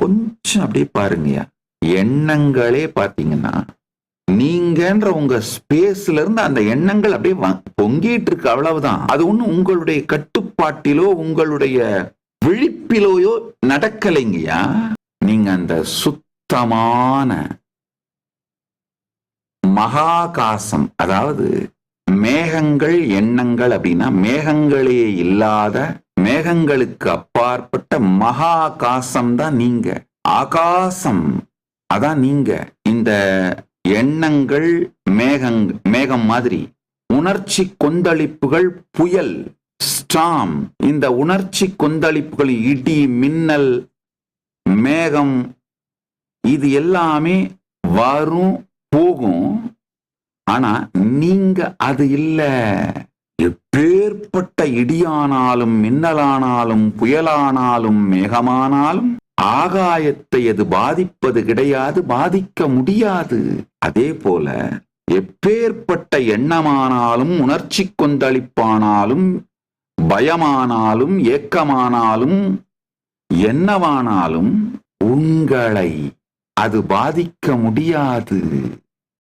கொஞ்சம் அப்படியே பாருங்கய்யா. எண்ணங்களே பாத்தீங்கன்னா நீங்கன்ற உங்க ஸ்பேஸ்ல இருந்து அந்த எண்ணங்கள் அப்படியே பொங்கிட்டு இருக்கு, அவ்வளவுதான். அது ஒண்ணு உங்களுடைய கட்டுப்பாட்டிலோ உங்களுடைய விழிப்பிலோயோ நடக்கலைங்கய்யா. நீங்க அந்த சுத்தமான மகாகாசம், அதாவது மேகங்கள் எண்ணங்கள் அப்படின்னா மேகங்களே இல்லாத, மேகங்களுக்கு அப்பாற்பட்ட மகாகாசம் தான் நீங்க. ஆகாசம் அதான் நீங்க. இந்த எண்ணங்கள் மேகம் மாதிரி, உணர்ச்சி கொந்தளிப்புகள் புயல், ஸ்டாம். இந்த உணர்ச்சி கொந்தளிப்புகள் இடி, மின்னல், மேகம், இது எல்லாமே வரும் போகும். ஆனா நீங்க அது இல்ல. எப்பேற்பட்ட இடியானாலும் மின்னலானாலும் புயலானாலும் மேகமானாலும் ஆகாயத்தை அது பாதிப்பது கிடையாது, பாதிக்க முடியாது. அதே போல எப்பேற்பட்ட எண்ணமானாலும் உணர்ச்சி கொந்தளிப்பானாலும் பயமானாலும் ஏக்கமானாலும் என்னவானாலும் உங்களை அது பாதிக்க முடியாது.